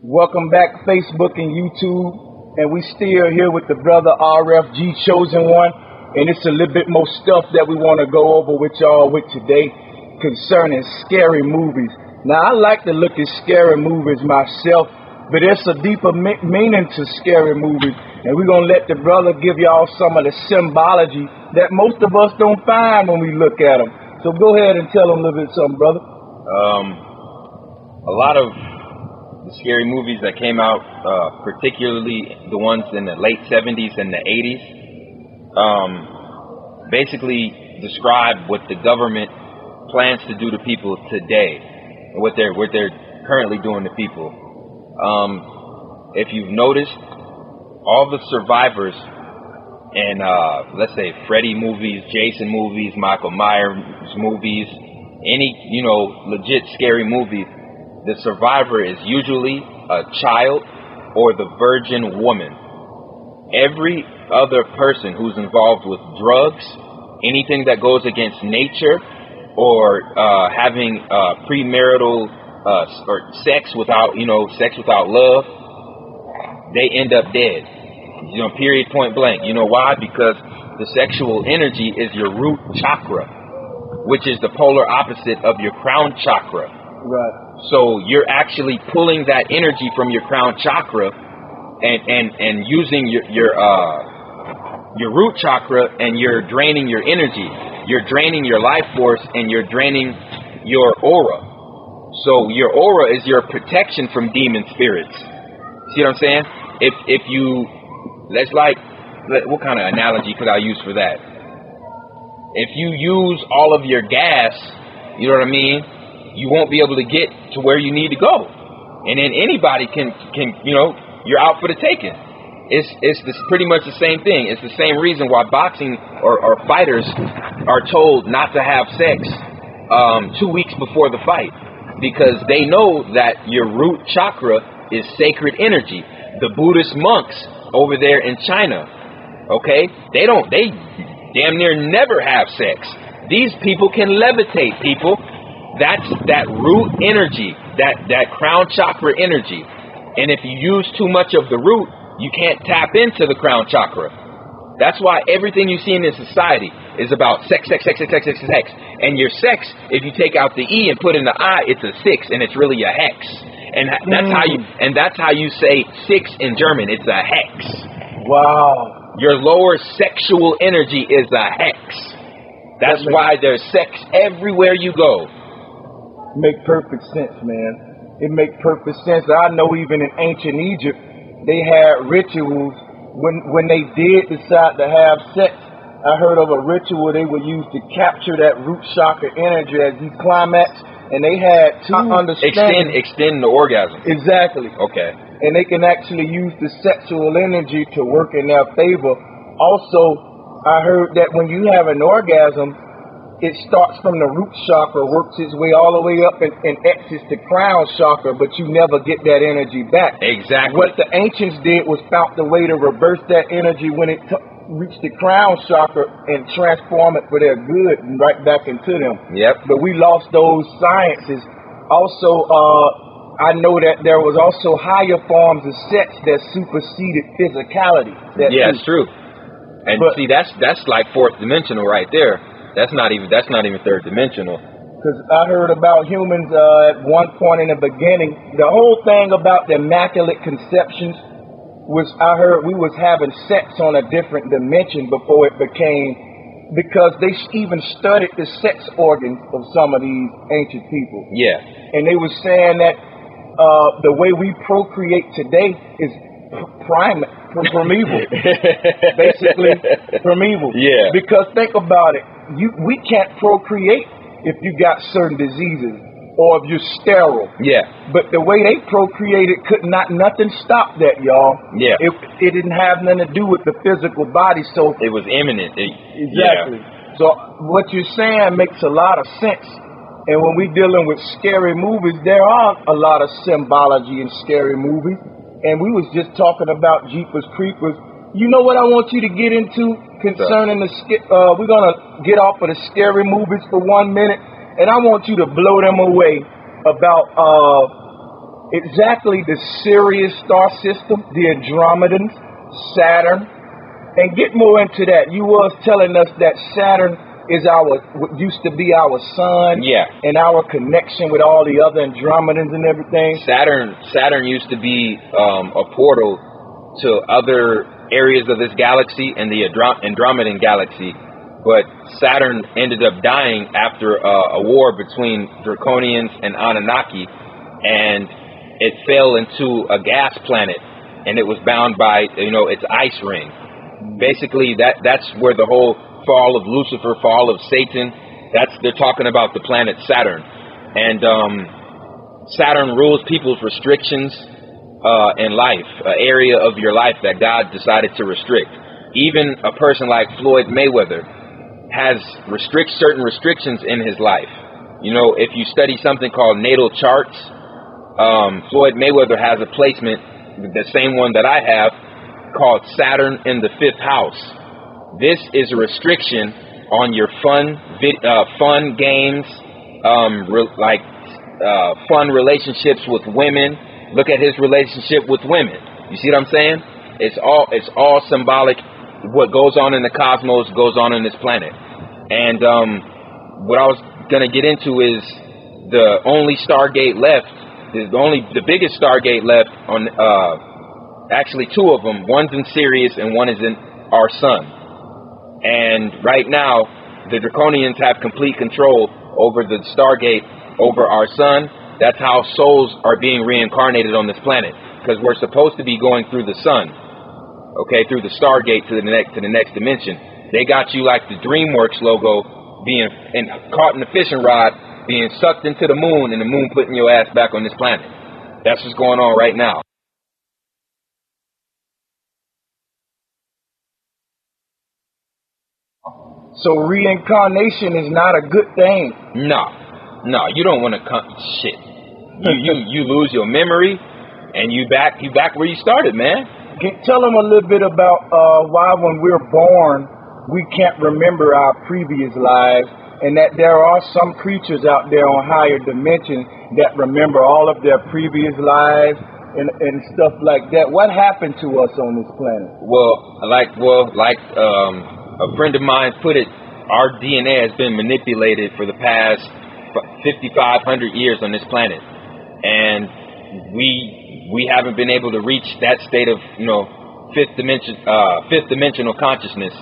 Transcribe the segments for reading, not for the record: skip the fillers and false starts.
Welcome back, Facebook and YouTube. And we still here with the brother RFG Chosen One. And it's a little bit more stuff that we want to go over with y'all with today concerning scary movies. Now, I like to look at scary movies myself, but there's a deeper meaning to scary movies. And we're going to let the brother give y'all some of the symbology that most of us don't find when we look at them. So go ahead and tell them a little bit something, brother. A lot of the scary movies that came out, particularly the ones in the late 70s and the 80s, basically describe what the government plans to do to people today, what they're currently doing to people. If you've noticed, all the survivors in, let's say, Freddy movies, Jason movies, Michael Myers movies, any, legit scary movie, the survivor is usually a child or the virgin woman. Every other person who's involved with drugs, anything that goes against nature, or having premarital or sex without love, they end up dead. Period, point blank. You know why? Because the sexual energy is your root chakra, which is the polar opposite of your crown chakra. Right. So you're actually pulling that energy from your crown chakra and using your root chakra, and you're draining your energy. You're draining your life force, and you're draining your aura. So your aura is your protection from demon spirits. See what I'm saying? If you, what kind of analogy could I use for that? If you use all of your gas, you know what I mean, you won't be able to get to where you need to go. And then anybody can you're out for the taking. It's pretty much the same thing. It's the same reason why boxing or fighters are told not to have sex 2 weeks before the fight, because they know that your root chakra is sacred energy. The Buddhist monks over there in China, okay, they damn near never have sex. These people can levitate, people. That's that root energy, that crown chakra energy. And if you use too much of the root, you can't tap into the crown chakra. That's why everything you see in this society is about sex. And your sex, if you take out the E and put in the I, it's a 6, and it's really a hex. And that's how you say 6 in German. It's a hex. Wow. Your lower sexual energy is a hex. That's why there's sex everywhere you go. Make perfect sense, man. It make perfect sense. I know even in ancient Egypt, they had rituals when they did decide to have sex. I heard of a ritual they would use to capture that root chakra energy as you climax, and they had to understand extend the orgasm. Exactly. Okay. And they can actually use the sexual energy to work in their favor. Also, I heard that when you have an orgasm, it starts from the root chakra, works its way all the way up and exits the crown chakra, but you never get that energy back. Exactly. What the ancients did was found the way to reverse that energy when it reached the crown chakra and transform it for their good and right back into them. Yep. But we lost those sciences. Also, I know that there was also higher forms of sex that superseded physicality. It's true. And see, that's like fourth dimensional right there. That's not even third dimensional. Because I heard about humans at one point in the beginning. The whole thing about the immaculate conceptions was, I heard we was having sex on a different dimension before it became, because they even studied the sex organs of some of these ancient people. Yeah. And they were saying that the way we procreate today is primeval. Basically, primeval. Yeah. Because think about it. We can't procreate if you got certain diseases or if you're sterile. Yeah. But the way they procreated, nothing stopped that, y'all. Yeah. It didn't have nothing to do with the physical body, so it was imminent. Exactly. Yeah. So what you're saying makes a lot of sense. And when we're dealing with scary movies, there are a lot of symbology in scary movies. And we was just talking about Jeepers Creepers. You know what I want you to get into concerning we're going to get off of the scary movies for 1 minute, and I want you to blow them away about exactly the Sirius star system, the Andromedans, Saturn, and get more into that. You was telling us that Saturn is what used to be our sun, Yeah. and our connection with all the other Andromedans and everything. Saturn used to be a portal to other areas of this galaxy and the Andromedan galaxy, but Saturn ended up dying after a war between Draconians and Anunnaki, and it fell into a gas planet, and it was bound by its ice ring. Basically, that's where the whole fall of Lucifer, fall of Satan. They're talking about the planet Saturn, and Saturn rules people's restrictions in life, an area of your life that God decided to restrict. Even a person like Floyd Mayweather has certain restrictions in his life. If you study something called natal charts, Floyd Mayweather has a placement, the same one that I have, called Saturn in the 5th house. This is a restriction on your fun games, fun relationships with women. Look at his relationship with women. You see what I'm saying? It's all symbolic. What goes on in the cosmos goes on in this planet. And what I was gonna get into is the only Stargate left. The biggest Stargate left on. Actually, 2 of them. One's in Sirius and one is in our sun. And right now, the Draconians have complete control over the Stargate, over our sun. That's how souls are being reincarnated on this planet, because we're supposed to be going through the sun, okay, through the Stargate to the next dimension. They got you like the DreamWorks logo, being caught in the fishing rod, being sucked into the moon, and the moon putting your ass back on this planet. That's what's going on right now. So reincarnation is not a good thing. No, you don't want to shit. You lose your memory, and you back where you started, man. Tell them a little bit about why when we're born we can't remember our previous lives, and that there are some creatures out there on higher dimensions that remember all of their previous lives and stuff like that. What happened to us on this planet? Like a friend of mine put it, our DNA has been manipulated for the past 5,500 years on this planet, and we haven't been able to reach that state of fifth dimensional consciousness,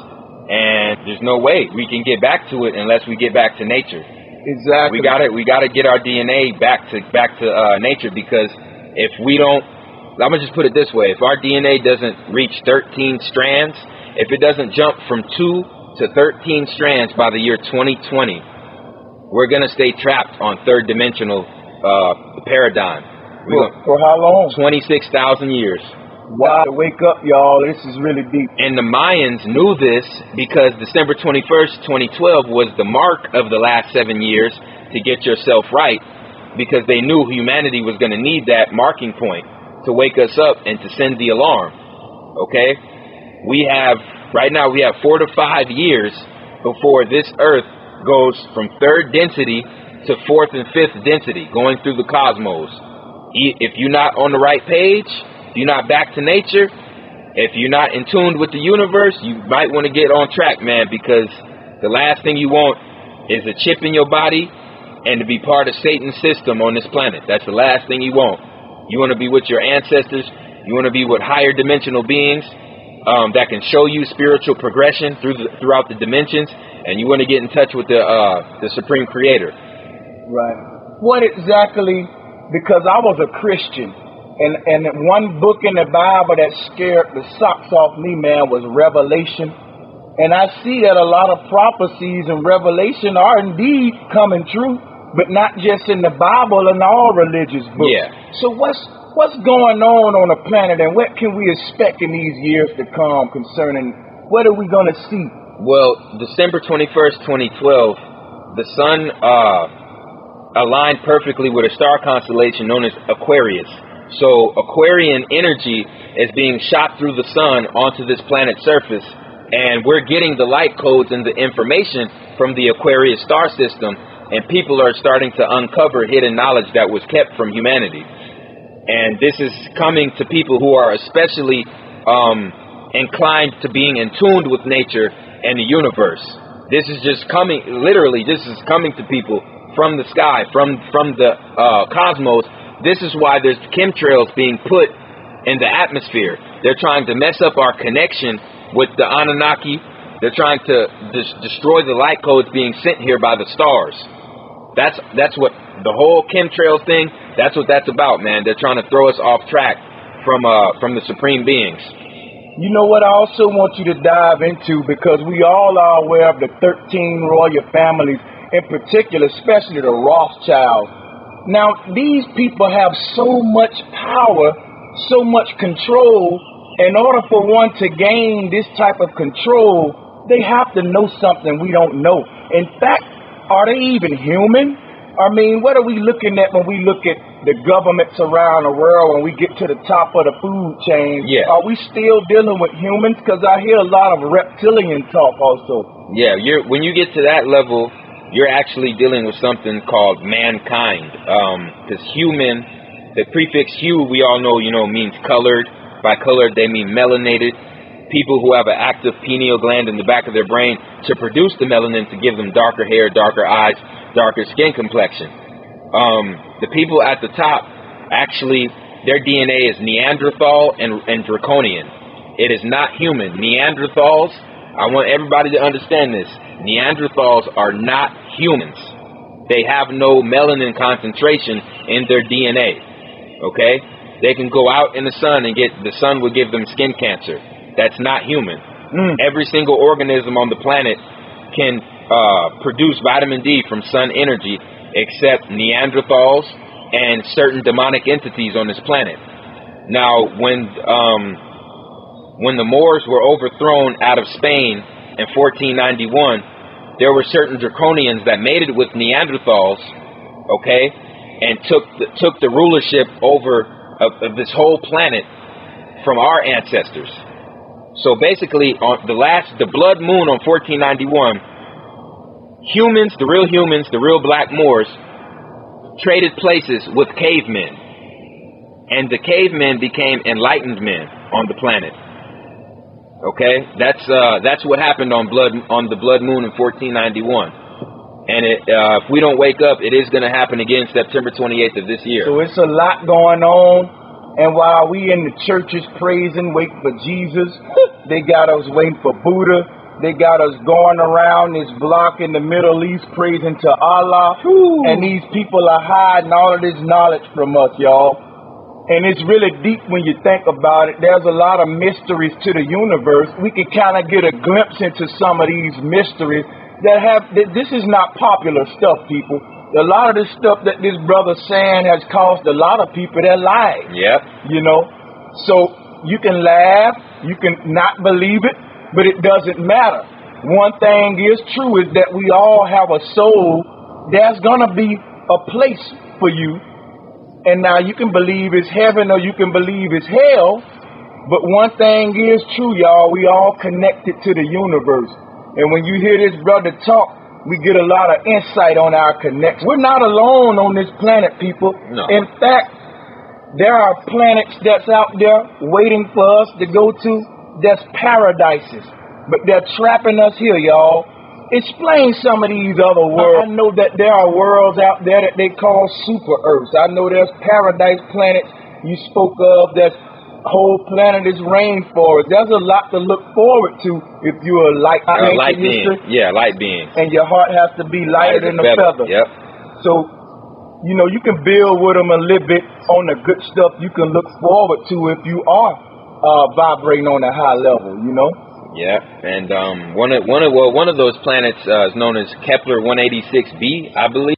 and there's no way we can get back to it unless we get back to nature. Exactly. We gotta get our DNA back to nature, because if we don't, I'm gonna just put it this way: if our DNA doesn't reach 13 strands, if it doesn't jump from 2 to 13 strands by the year 2020, we're gonna stay trapped on third dimensional paradigm. For how long? 26,000 years. Wow, wake up, y'all. This is really deep. And the Mayans knew this because December 21st, 2012 was the mark of the last 7 years to get yourself right, because they knew humanity was going to need that marking point to wake us up and to send the alarm. Okay? Right now we have 4 to 5 years before this Earth goes from third density to fourth and fifth density, going through the cosmos. If you're not on the right page, if you're not back to nature, if you're not in tune with the universe, you might want to get on track, man, because the last thing you want is a chip in your body and to be part of Satan's system on this planet. That's the last thing you want. You want to be with your ancestors. You want to be with higher dimensional beings that can show you spiritual progression throughout the dimensions, and you want to get in touch with the Supreme Creator. Right. What exactly? Because I was a Christian, and one book in the Bible that scared the socks off me, man, was Revelation. And I see that a lot of prophecies in Revelation are indeed coming true, but not just in the Bible and all religious books. Yeah. So what's going on the planet, and what can we expect in these years to come concerning what are we going to see? Well, December 21st, 2012, the sun aligned perfectly with a star constellation known as Aquarius. So Aquarian energy is being shot through the sun onto this planet's surface, and we're getting the light codes and the information from the Aquarius star system, and people are starting to uncover hidden knowledge that was kept from humanity. And this is coming to people who are especially inclined to being in tune with nature and the universe. This is just coming, literally, this is coming to people from the sky, from the cosmos. This is why there's chemtrails being put in the atmosphere. They're trying to mess up our connection with the Anunnaki. They're trying to destroy the light codes being sent here by the stars. That's what the whole chemtrails thing, that's what that's about, man. They're trying to throw us off track from the supreme beings. You know what I also want you to dive into, because we all are aware of the 13 royal families, in particular, especially the Rothschilds. Now, these people have so much power, so much control. In order for one to gain this type of control, they have to know something we don't know. In fact, are they even human? I mean, what are we looking at when we look at the governments around the world, when we get to the top of the food chain? Yeah. Are we still dealing with humans? Because I hear a lot of reptilian talk also. Yeah, when you get to that level, you're actually dealing with something called mankind. Because human, the prefix hue, we all know, means colored. By colored, they mean melanated. People who have an active pineal gland in the back of their brain to produce the melanin to give them darker hair, darker eyes, darker skin complexion. The people at the top, actually, their DNA is Neanderthal and Draconian. It is not human. Neanderthals, I want everybody to understand this. Neanderthals are not humans. They have no melanin concentration in their DNA. Okay? They can go out in the sun and the sun will give them skin cancer. That's not human. Every single organism on the planet can produce vitamin D from sun energy, except Neanderthals and certain demonic entities on this planet. Now, when the Moors were overthrown out of Spain in 1491, there were certain Draconians that mated with Neanderthals, okay, and took the rulership over of this whole planet from our ancestors. So basically, on the blood moon on 1491, humans, the real black Moors, traded places with cavemen, and the cavemen became enlightened men on the planet. Okay, that's what happened on the blood moon in 1491. And if we don't wake up, it is going to happen again September 28th of this year. So it's a lot going on. And while we in the churches praising, waiting for Jesus, they got us waiting for Buddha. They got us going around this block in the Middle East praising to Allah. Ooh. And these people are hiding all of this knowledge from us, y'all. And it's really deep when you think about it. There's a lot of mysteries to the universe. We can kind of get a glimpse into some of these mysteries this is not popular stuff, people. A lot of this stuff that this brother's saying has cost a lot of people their lives. Yep. So you can laugh, you can not believe it, but it doesn't matter. One thing is true is that we all have a soul. There's going to be a place for you. And now you can believe it's heaven or you can believe it's hell. But one thing is true, y'all. We all connected to the universe. And when you hear this brother talk, we get a lot of insight on our connection. We're not alone on this planet, people. No. In fact, there are planets that's out there waiting for us to go to. That's paradises. But they're trapping us here, y'all. Explain some of these other worlds. I know that there are worlds out there that they call super Earths. I know there's paradise planets you spoke of. There's whole planet is rainforest. There's a lot to look forward to if you're a light being. Yeah, light being. And your heart has to be lighter than a feather. Yep. So, you can build with them a little bit on the good stuff you can look forward to if you are vibrating on a high level, Yeah, and one of those planets is known as Kepler 186b, I believe.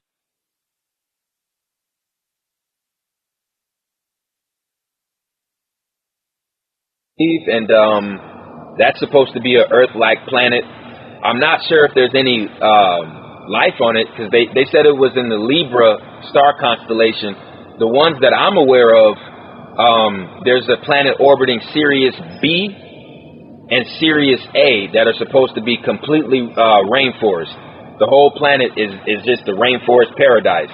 And that's supposed to be an Earth-like planet. I'm not sure if there's any life on it, because they said it was in the Libra star constellation. The ones that I'm aware of, there's a planet orbiting Sirius B and Sirius A that are supposed to be completely rainforest. The whole planet is just a rainforest paradise.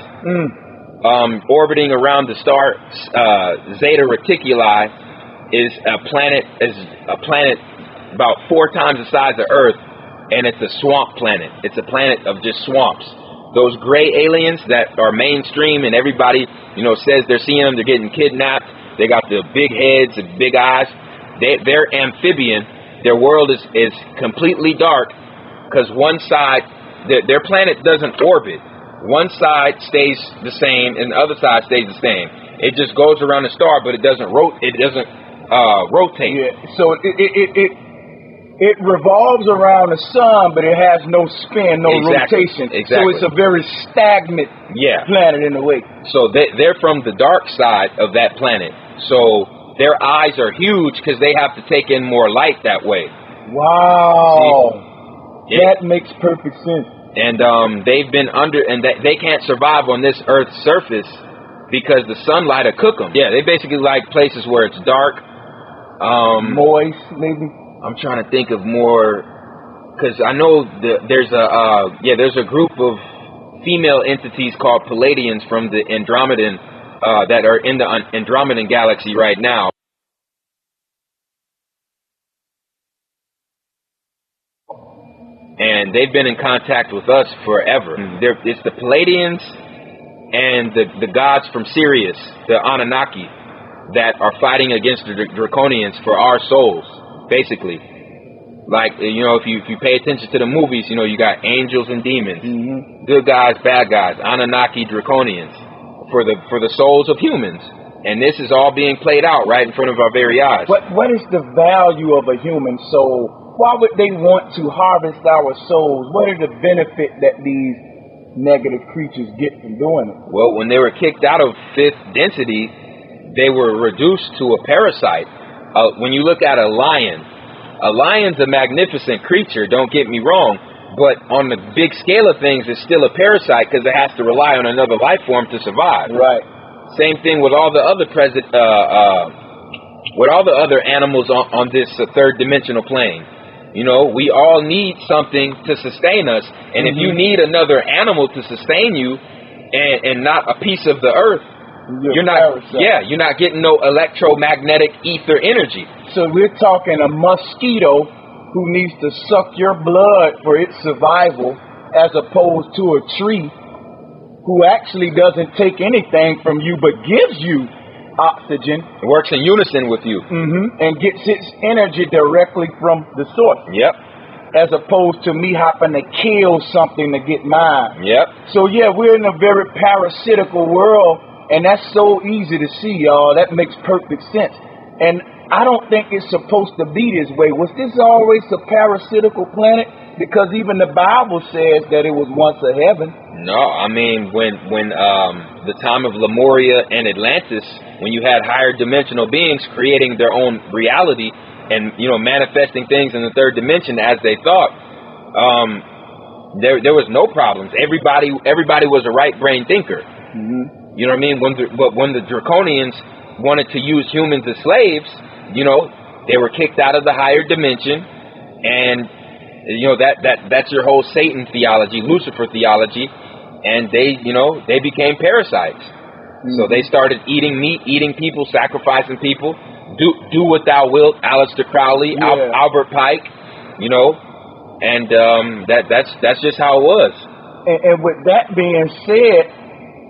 orbiting around the star Zeta Reticuli is a planet about 4 times the size of Earth, and it's a swamp planet. It's a planet of just swamps. Those gray aliens that are mainstream and everybody, says they're seeing them, they're getting kidnapped. They got the big heads and big eyes. They're amphibian. Their world is completely dark because one side, their planet doesn't orbit. One side stays the same and the other side stays the same. It just goes around the star, but it doesn't rotate. Yeah. So it revolves around the sun, but it has no spin, no rotation. Exactly. So it's a very stagnant planet in a way. So they're from the dark side of that planet. So their eyes are huge because they have to take in more light that way. Wow. That makes perfect sense. And they've been they can't survive on this Earth's surface because the sunlight will cook them. Yeah, they basically like places where it's dark, moist, maybe. I'm trying to think of more, because I know there's a group of female entities called Palladians from the Andromedan that are in the Andromedan galaxy right now. And they've been in contact with us forever. It's the Palladians and the gods from Sirius, the Anunnaki, that are fighting against the Draconians for our souls, basically. Like, if you pay attention to the movies, you got angels and demons, good guys, bad guys, Anunnaki, Draconians, for the souls of humans. And this is all being played out right in front of our very eyes. What is the value of a human soul? Why would they want to harvest our souls? What are the benefits that these negative creatures get from doing it? Well, when they were kicked out of 5th density, they were reduced to a parasite. When you look at a lion's a magnificent creature, don't get me wrong, but on the big scale of things, it's still a parasite because it has to rely on another life form to survive. Right. Same thing with all the other animals on this 3rd dimensional plane. We all need something to sustain us, and if you need another animal to sustain you, and not a piece of the earth, you're not getting no electromagnetic ether energy. So we're talking a mosquito who needs to suck your blood for its survival, as opposed to a tree who actually doesn't take anything from you but gives you oxygen. It works in unison with you. And gets its energy directly from the source. Yep. As opposed to me having to kill something to get mine. Yep. So we're in a very parasitical world, and that's so easy to see, y'all. That makes perfect sense. And I don't think it's supposed to be this way. Was this always a parasitical planet? Because even the Bible says that it was once a heaven. No, I mean, when the time of Lemuria and Atlantis, when you had higher dimensional beings creating their own reality and, manifesting things in the 3rd dimension as they thought, there was no problems. Everybody was a right brain thinker. You know what I mean? When the Draconians wanted to use humans as slaves, they were kicked out of the higher dimension, and that's your whole Satan theology, Lucifer theology, and they became parasites. So they started eating meat, eating people, sacrificing people. Do what thou wilt, Aleister Crowley, Albert Pike, and that's just how it was. And with that being said,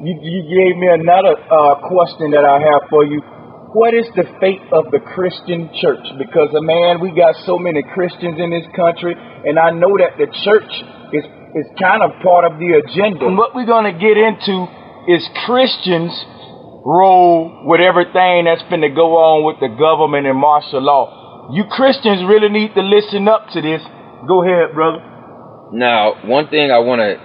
you gave me another question that I have for you. What is the fate of the Christian church? Because, we got so many Christians in this country, and I know that the church is kind of part of the agenda. And what we're going to get into is Christians' role with everything that's going to go on with the government and martial law. You Christians really need to listen up to this. Go ahead, brother. Now, one thing I want to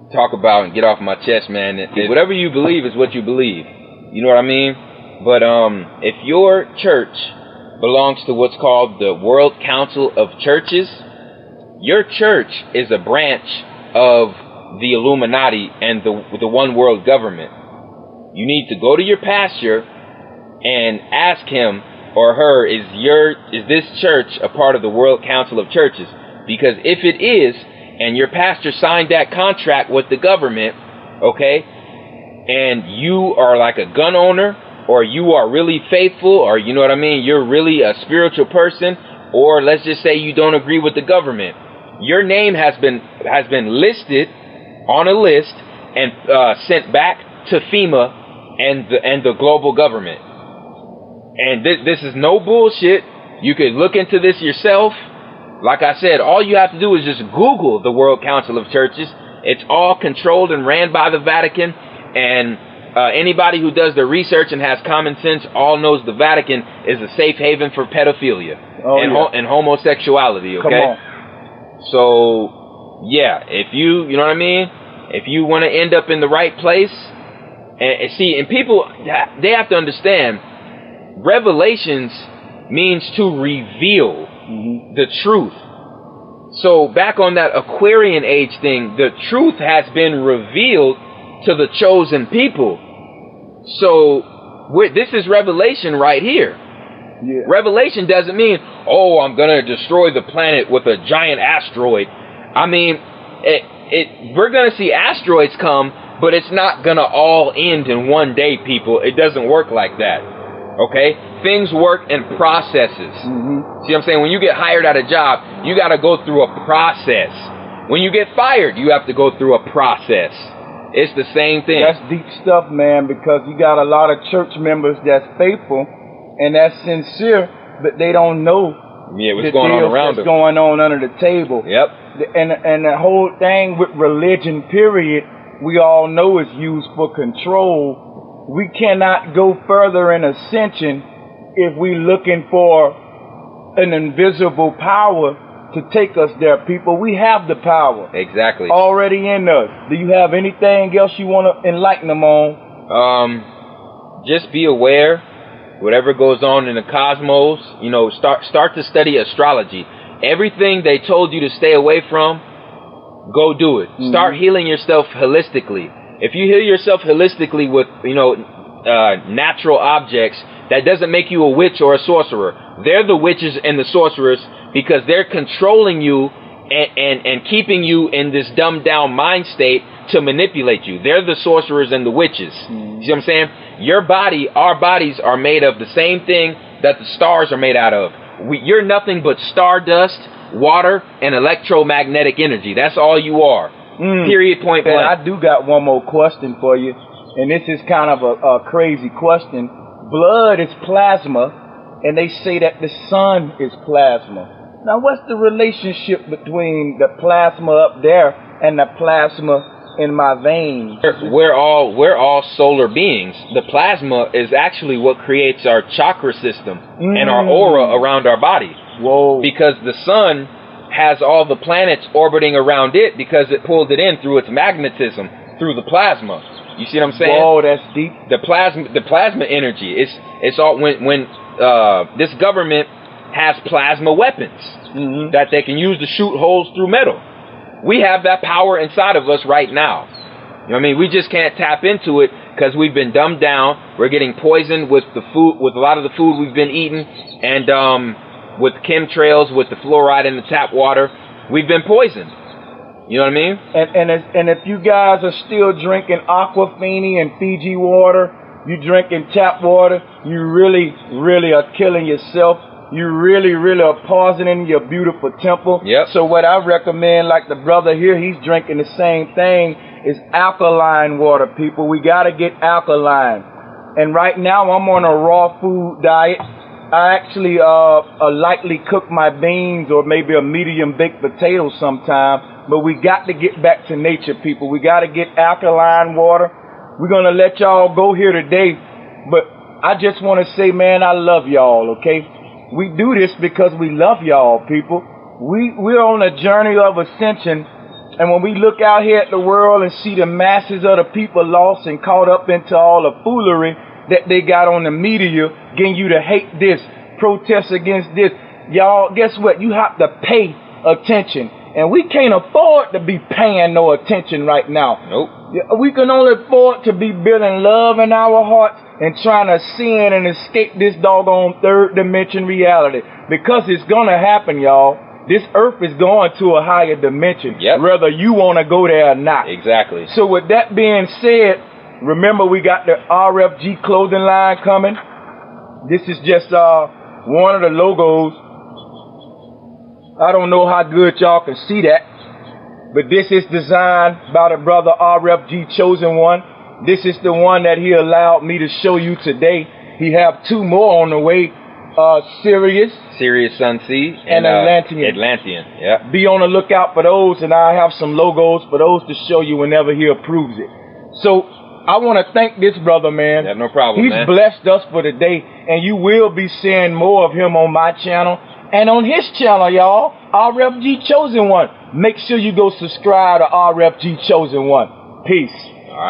talk about and get off my chest, man, is whatever you believe is what you believe. You know what I mean? But if your church belongs to what's called the World Council of Churches, your church is a branch of the Illuminati and the one world government. You need to go to your pastor and ask him or her, is this church a part of the World Council of Churches? Because if it is, and your pastor signed that contract with the government, okay, and you are like a gun owner, or you are really faithful, or you know what I mean, you're really a spiritual person, or let's just say you don't agree with the government, your name has been listed on a list and sent back to FEMA and the global government. And this is no bullshit. You could look into this yourself. Like I said, all you have to do is just Google the World Council of Churches. It's all controlled and ran by the Vatican. And anybody who does their research and has common sense all knows the Vatican is a safe haven for pedophilia and homosexuality, okay? Come on. So, yeah, if you know what I mean? If you want to end up in the right place, and people, they have to understand, revelations means to reveal the truth. So back on that Aquarian age thing, the truth has been revealed to the chosen people. So this is revelation right here. Yeah. Revelation doesn't mean, oh, I'm going to destroy the planet with a giant asteroid. I mean, we're going to see asteroids come, but it's not going to all end in one day, people. It doesn't work like that. Okay? Things work in processes. See what I'm saying? When you get hired at a job, you got to go through a process. When you get fired, you have to go through a process. It's the same thing. That's deep stuff, man, because you got a lot of church members that's faithful and that's sincere, but they don't know what's going on around them. What's going on under the table. Yep. And the whole thing with religion, period, we all know is used for control. We cannot go further in ascension if we're looking for an invisible power to take us there, people. We have the power. Exactly. Already in us. Do you have anything else you want to enlighten them on? Just be aware. Whatever goes on in the cosmos, you know, start to study astrology. Everything they told you to stay away from, go do it. Start healing yourself holistically. If you heal yourself holistically with, natural objects, that doesn't make you a witch or a sorcerer. They're the witches and the sorcerers because they're controlling you and keeping you in this dumbed down mind state to manipulate you. They're the sorcerers and the witches. You see what I'm saying? Your body, our bodies are made of the same thing that the stars are made out of. You're nothing but stardust, water, and electromagnetic energy. That's all you are. Period, point blank. I do got one more question for you, and this is kind of a crazy question. Blood is plasma, and they say that the sun is plasma. Now, what's the relationship between the plasma up there and the plasma in my veins? We're all solar beings. The plasma is actually what creates our chakra system and our aura around our body. Whoa. Because the sun has all the planets orbiting around it because it pulled it in through its magnetism, through the plasma. You see what I'm saying? Whoa, that's deep. The plasma energy. It's all when this government has plasma weapons that they can use to shoot holes through metal. We have that power inside of us right now. You know what I mean? We just can't tap into it because we've been dumbed down. We're getting poisoned with the food, with a lot of the food we've been eating, and with chemtrails, with the fluoride in the tap water. We've been poisoned. You know what I mean? And if you guys are still drinking Aquafina and Fiji water, you drinking tap water, you really, really are killing yourself. You really, really are poisoning your beautiful temple. Yep. So what I recommend, like the brother here, he's drinking the same thing, is alkaline water, people. We got to get alkaline. And right now I'm on a raw food diet. I actually lightly cook my beans or maybe a medium baked potato sometime. But we got to get back to nature, people. We got to get alkaline water. We're going to let y'all go here today. But I just want to say, man, I love y'all, okay? We do this because we love y'all, people. We're on a journey of ascension. And when we look out here at the world and see the masses of the people lost and caught up into all the foolery that they got on the media, getting you to hate this, protest against this, y'all, guess what? You have to pay attention. And we can't afford to be paying no attention right now. Nope. We can only afford to be building love in our hearts and trying to sin and escape this doggone third dimension reality. Because it's going to happen, y'all. This earth is going to a higher dimension. Yep. Whether you want to go there or not. Exactly. So with that being said, Remember, we got the RFG clothing line coming. This is just one of the logos. I don't know how good y'all can see that, but this is designed by the brother RFG Chosen One. This is the one that he allowed me to show you today. He have 2 more on the way. Sirius Sunseed and Atlantean. Yeah. Be on the lookout for those, and I have some logos for those to show you whenever he approves it. So I want to thank this brother, man. Yeah, no problem, He's blessed us for today, and you will be seeing more of him on my channel and on his channel, y'all. RFG Chosen One. Make sure you go subscribe to RFG Chosen One. Peace.